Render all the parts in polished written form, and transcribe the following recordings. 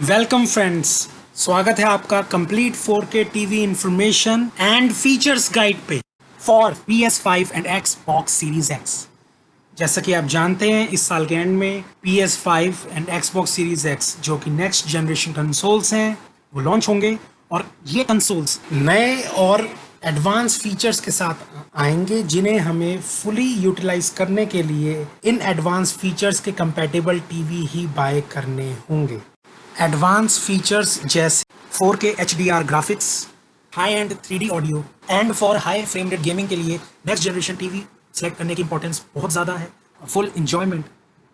Welcome friends, स्वागत है आपका complete 4K TV information and features guide पे for PS5 and Xbox series X। जैसा कि आप जानते हैं इस साल के एंड में PS5 and Xbox series X जो कि नेक्स्ट जनरेशन कंसोल्स हैं वो लॉन्च होंगे और ये कंसोल्स नए और एडवांस फीचर्स के साथ आएंगे जिन्हें हमें फुली यूटिलाइज करने के लिए इन एडवांस फीचर्स के कंपैटिबल टीवी ही बाय करने होंगे। एडवांस फीचर्स जैसे 4K HDR graphics, high and 3D audio and for high frame rate gaming के लिए नेक्स्ट जनरेशन टीवी सेलेक्ट करने की इंपॉर्टेंस बहुत ज़्यादा है। फुल इंजॉयमेंट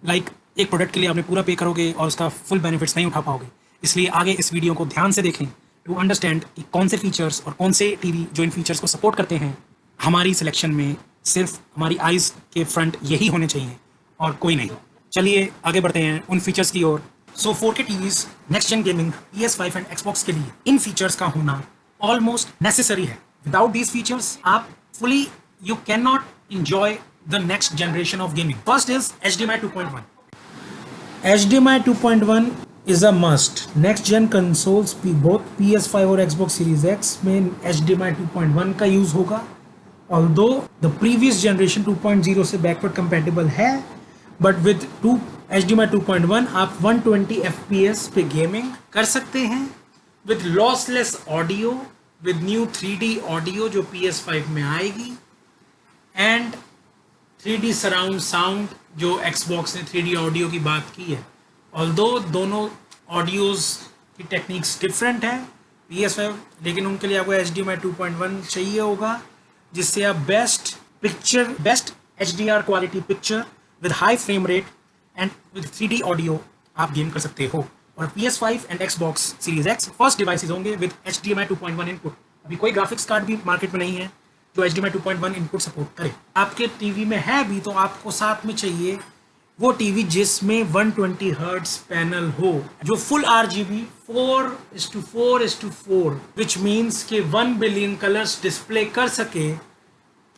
लाइक एक प्रोडक्ट के लिए आपने पूरा पे करोगे और उसका फुल बेनिफिट्स नहीं उठा पाओगे। इसलिए आगे इस वीडियो को ध्यान से देखें टू अंडरस्टैंड कि कौन से फीचर्स और कौन से टीवी जो इन फीचर्स को सपोर्ट करते हैं। हमारी सिलेक्शन में सिर्फ हमारी आइज़ के फ्रंट यही होने चाहिए और कोई नहीं। चलिए आगे बढ़ते हैं उन फीचर्स की ओर। So 4K TVs next gen gaming PS5 and Xbox के लिए इन फीचर्स का होना ऑलमोस्ट नेसेसरी है। विदाउट दीज फीचर्स आप fully you can not enjoy the next generation of gaming. First is HDMI 2.1। HDMI 2.1 is a must. Next gen consoles both PS5 और Xbox Series X में HDMI 2.1 का use होगा। Although the previous generation 2.0 से backward compatible है, but with HDMI 2.1 आप 120 FPS पे gaming कर सकते हैं with lossless audio, with new 3D audio जो PS5 में आएगी and 3D surround sound जो Xbox ने 3D ऑडियो की बात की है। ऑल्दो दोनों ऑडियोज़ की टेक्निक्स डिफरेंट है PS5, लेकिन उनके लिए आपको HDMI 2.1 चाहिए होगा जिससे आप best HDR quality picture with high frame rate and with 3D audio आप गेम कर सकते हो। और PS5 and Xbox Series X first devices होंगे विद HDMI 2.1 इनपुट। अभी कोई ग्राफिक्स कार्ड भी मार्केट में नहीं है जो HDMI 2.1 इनपुट सपोर्ट करे। आपके टीवी में है भी तो आपको साथ में चाहिए वो टीवी जिसमें 120 हर्ट्ज पैनल हो जो फुल RGB 4:4:4 विच मीन्स के 1 बिलियन कलर्स डिस्प्ले कर सके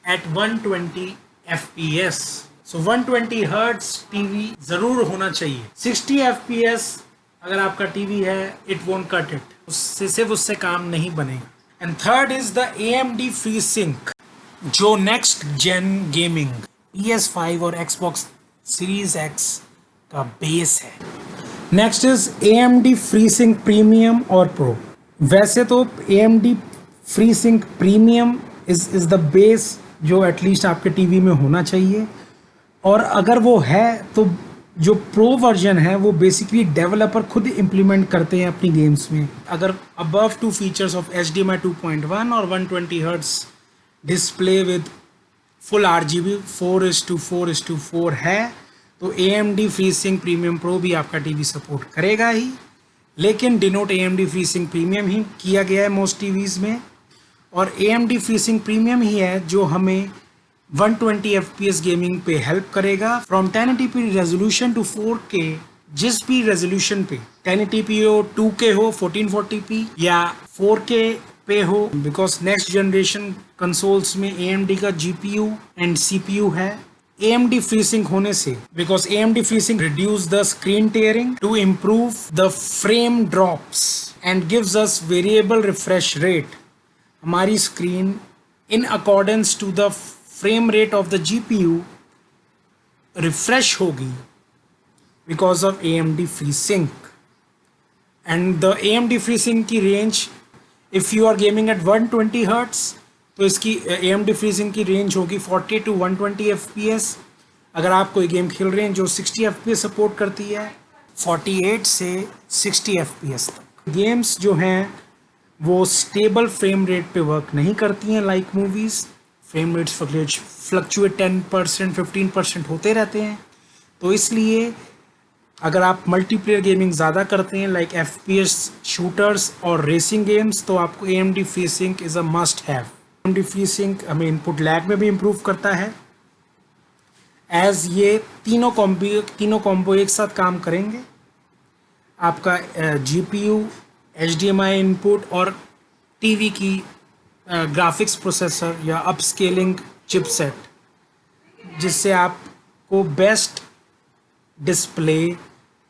एट 120 FPS। सो 120 हर्ट्ज टीवी जरूर होना चाहिए। 60 FPS अगर आपका टीवी है इट वोंट कट इट, उससे काम नहीं बनेगा। And third is the AMD free sink जो नेक्स्ट जेन गेमिंग PS5 और Xbox सीरीज X का बेस है। Next is AMD FreeSync premium और प्रो। वैसे तो AMD FreeSync premium is the base जो एटलीस्ट आपके टीवी में होना चाहिए, और अगर वो है तो जो प्रो वर्जन है वो बेसिकली डेवलपर खुद इम्प्लीमेंट करते हैं अपनी गेम्स में। अगर above two features of HDMI 2.1 और 120 hertz display with full RGB 4:4:4 है तो AMD FreeSync प्रीमियम प्रो भी आपका टीवी सपोर्ट करेगा ही, लेकिन डिनोट AMD FreeSync प्रीमियम ही किया गया है मोस्ट टीवीज़ में। और AMD FreeSync प्रीमियम ही है जो हमें 120 FPS गेमिंग पे हेल्प करेगा from 1080p resolution to 4K। जिस भी रेजोल्यूशन पे 1080p हो, 2K हो, 1440p या 4K पे हो, बिकॉज नेक्स्ट जनरेशन कंसोल्स में AMD का GPU एंड CPU है। AMD FreeSync होने से because AMD FreeSync reduce the screen tearing to improve the frame drops and gives us variable refresh rate। हमारी screen in accordance to the frame rate of the GPU refresh होगी because of AMD FreeSync। and the AMD FreeSync की range if you are gaming at 120 Hz तो इसकी AMD FreeSync की range होगी 40 to 120 FPS। अगर आप कोई game खेल रहे हैं जो 60 FPS सपोर्ट करती है 48 से 60 FPS तक। गेम्स जो हैं वो स्टेबल फ्रेम रेट पे वर्क नहीं करती हैं like movies. Frame rates fluctuate 10% 15% होते रहते हैं, तो इसलिए अगर आप मल्टीप्लेयर गेमिंग ज़्यादा करते हैं लाइक FPS शूटर्स और रेसिंग गेम्स तो आपको AMD FreeSync is a must have. AMD FreeSync हमें इनपुट लैग में भी इम्प्रूव करता है एज ये तीनों कॉम्बो एक साथ काम करेंगे। आपका GPU HDMI इनपुट और टीवी की ग्राफिक्स प्रोसेसर या अपस्केलिंग चिपसेट जिससे आपको best display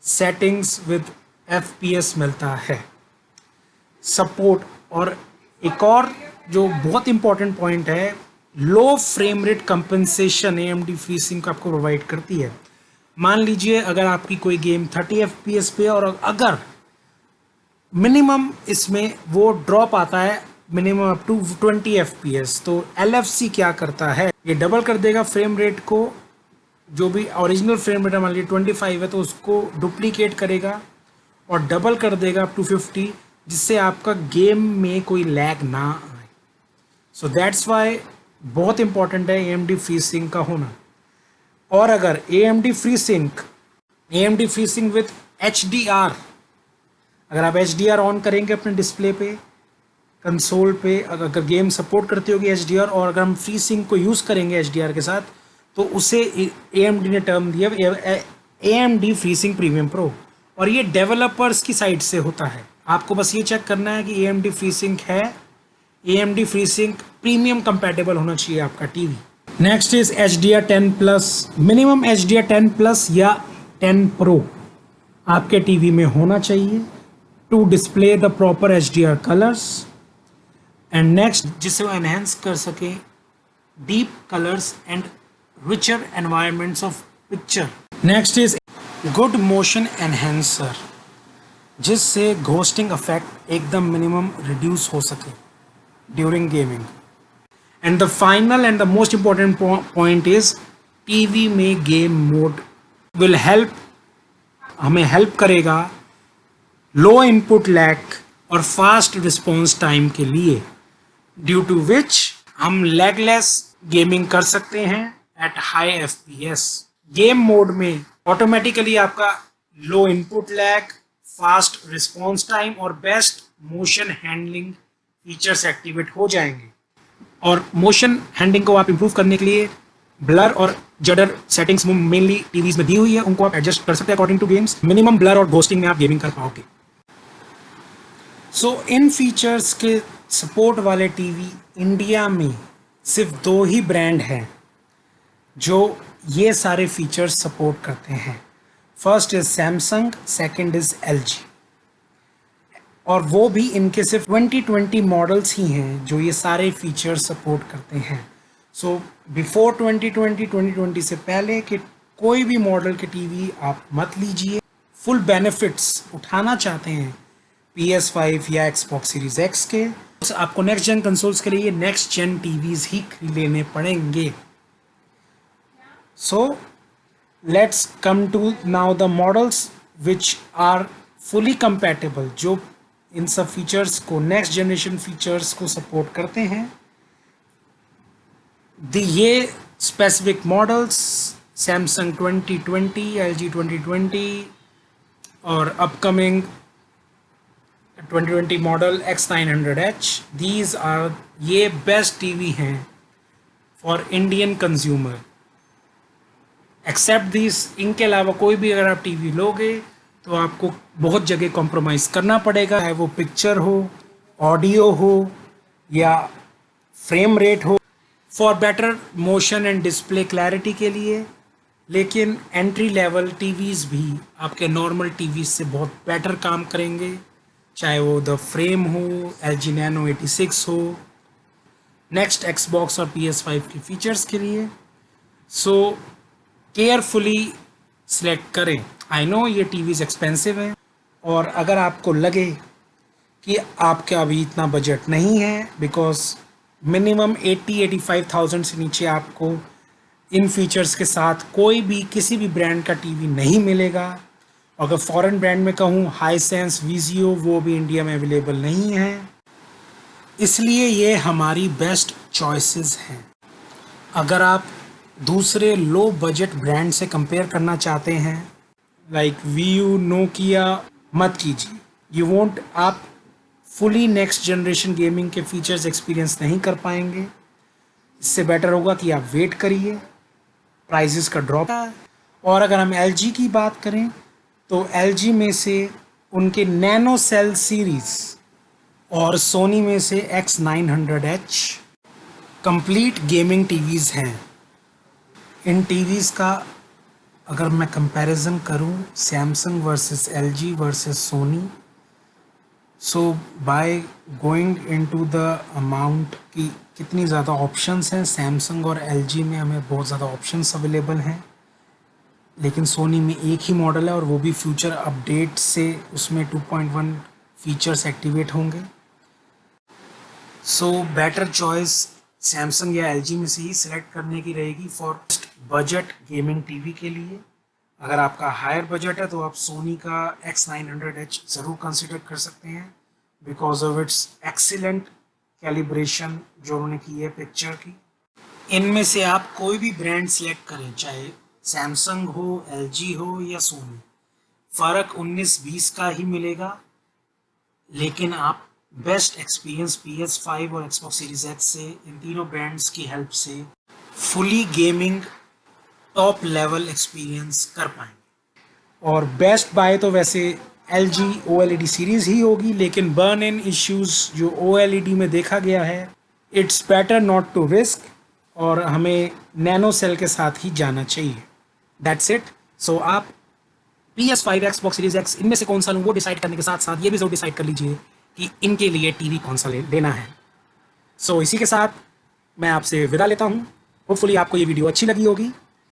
settings with FPS मिलता है सपोर्ट। और एक और जो बहुत इंपॉर्टेंट पॉइंट है, low frame rate compensation AMD FreeSync आपको प्रोवाइड करती है। मान लीजिए अगर आपकी कोई गेम 30 FPS पे और अगर मिनिमम इसमें वो ड्रॉप आता है मिनिमम अप टू 20 FPS, तो LFC क्या करता है, ये डबल कर देगा फ्रेम रेट को। जो भी ओरिजिनल फ्रेम रेट मान लीजिए 25 है तो उसको डुप्लीकेट करेगा और डबल कर देगा अप टू 50, जिससे आपका गेम में कोई लैग ना आए। सो दैट्स वाई बहुत इंपॉर्टेंट है AMD FreeSync का होना। और अगर AMD FreeSync विथ HDR, अगर आप HDR ऑन करेंगे अपने डिस्प्ले पे, कंसोल पे, अगर गेम सपोर्ट करती होगी HDR, और अगर हम FreeSync को यूज़ करेंगे HDR के साथ, तो उसे AMD ने टर्म दिया AMD FreeSync प्रीमियम प्रो। और ये डेवलपर्स की साइड से होता है। आपको बस ये चेक करना है कि AMD FreeSync है, AMD FreeSync प्रीमियम कंपैटिबल होना चाहिए आपका TV. Next is HDR10+। Minimum HDR10+ या 10 Pro आपके टीवी में होना चाहिए to display the proper HDR colours. And next, जिसे वो एनहेंस कर सके deep colours and richer environments of picture. Next is good motion enhancer, जिससे घोस्टिंग इफेक्ट एकदम मिनिमम रिड्यूस हो सके during gaming. And the final and the most important point is TV में game mode will help, हमें help करेगा low input lag और fast response time के लिए, ड्यू टू विच हम लैगलेस गेमिंग कर सकते हैं at high FPS। Game mode में ऑटोमेटिकली आपका low input lag, fast response time और best motion handling features activate हो जाएंगे। और मोशन हैंडलिंग को आप इंप्रूव करने के लिए ब्लर और जडर सेटिंग्स मेनली टीवीज में दी हुई है, उनको आप एडजस्ट कर सकते हैं according to games. Minimum blur और घोस्टिंग में आप गेमिंग कर पाओगे। सो इन फीचर्स के सपोर्ट वाले टीवी इंडिया में सिर्फ 2 ही ब्रांड हैं जो ये सारे फीचर्स सपोर्ट करते हैं। First is Samsung, second is LG। और वो भी इनके सिर्फ 2020 मॉडल्स ही हैं जो ये सारे फीचर्स सपोर्ट करते हैं। सो बिफोर 2020 से पहले के कोई भी मॉडल के टीवी आप मत लीजिए। फुल बेनिफिट्स उठाना चाहते हैं PS5 या Xbox Series X के, तो आपको नेक्स्ट जेन कंसोल्स के लिए नेक्स्ट जेन टीवीज ही लेने पड़ेंगे। So let's come to now the models which are fully compatible, जो इन सब फीचर्स को, नेक्स्ट जनरेशन फीचर्स को सपोर्ट करते हैं। ये स्पेसिफिक मॉडल्स सैमसंग 2020, LG 2020 और upcoming 2020 model X900H, these are, ये बेस्ट टीवी हैं for Indian consumer. Except this, इनके अलावा कोई भी अगर आप टीवी लोगे तो आपको बहुत जगह कॉम्प्रोमाइज़ करना पड़ेगा, चाहे वो पिक्चर हो, ऑडियो हो या फ्रेम रेट हो, for better motion and display clarity के लिए। लेकिन एंट्री लेवल टीवीज़ भी आपके नॉर्मल टीवीज़ से बहुत बेटर काम करेंगे, चाहे वो द फ्रेम हो, LG Nano 86 हो, नेक्स्ट Xbox और PS5 के फीचर्स के लिए। सो केयरफुली सिलेक्ट करें। आई नो ये टीवीज़ एक्सपेंसिव हैं, और अगर आपको लगे कि आपका अभी इतना बजट नहीं है, बिकॉज मिनिमम 80-85,000 से नीचे आपको इन फीचर्स के साथ कोई भी किसी भी ब्रांड का टीवी नहीं मिलेगा। अगर फॉरेन ब्रांड में कहूँ, हाईसेंस, विजियो, वो भी इंडिया में अवेलेबल नहीं है, इसलिए ये हमारी बेस्ट चॉइसेस हैं। अगर आप दूसरे लो बजट ब्रांड से कंपेयर करना चाहते हैं, लाइक वीयू, नोकिया, मत कीजिए। यू वोंट, आप फुली नेक्स्ट जनरेशन गेमिंग के फीचर्स एक्सपीरियंस नहीं कर पाएंगे। इससे बेटर होगा कि आप वेट करिए प्राइसेस का ड्रॉप। और अगर हम LG की बात करें तो LG में से उनके नैनो सेल सीरीज़ और सोनी में से X900H कंप्लीट गेमिंग टीवीज़ हैं। इन टीवीज़ का अगर मैं कंपैरिजन करूं Samsung versus LG versus Soni, so by going into the amount की कितनी ज़्यादा ऑप्शंस हैं, सैमसंग और एलजी में हमें बहुत ज़्यादा ऑप्शंस अवेलेबल हैं, लेकिन सोनी में एक ही मॉडल है और वो भी फ्यूचर अपडेट से उसमें 2.1 फीचर्स एक्टिवेट होंगे। सो बेटर चॉइस सैमसंग या एलजी में से ही सिलेक्ट करने की रहेगी फॉर बजट गेमिंग टीवी के लिए। अगर आपका हायर बजट है तो आप सोनी का X900H ज़रूर कंसिडर कर सकते हैं because of its excellent calibration जो उन्होंने की है पिक्चर की। इनमें से आप कोई भी ब्रांड सेलेक्ट करें, चाहे सैमसंग हो, एलजी हो या सोनी, फ़र्क 19-20 का ही मिलेगा, लेकिन आप बेस्ट एक्सपीरियंस PS5 और Xbox सीरीज X से, इन तीनों ब्रांड्स की हेल्प से fully gaming top level experience कर पाएंगे। और बेस्ट बाय तो वैसे LG OLED सीरीज़ ही होगी, लेकिन बर्न इन इश्यूज जो OLED में देखा गया है, it's better not to risk, और हमें नैनो सेल के साथ ही जाना चाहिए। That's it. सो आप PS5 Xbox सीरीज X इनमें से कौन सा लूँ वो डिसाइड करने के साथ साथ ये भी जरूर डिसाइड कर लीजिए कि इनके लिए टीवी कौन सा लेना है। सो इसी के साथ मैं आपसे विदा लेता हूँ। होपफुली आपको ये वीडियो अच्छी लगी होगी।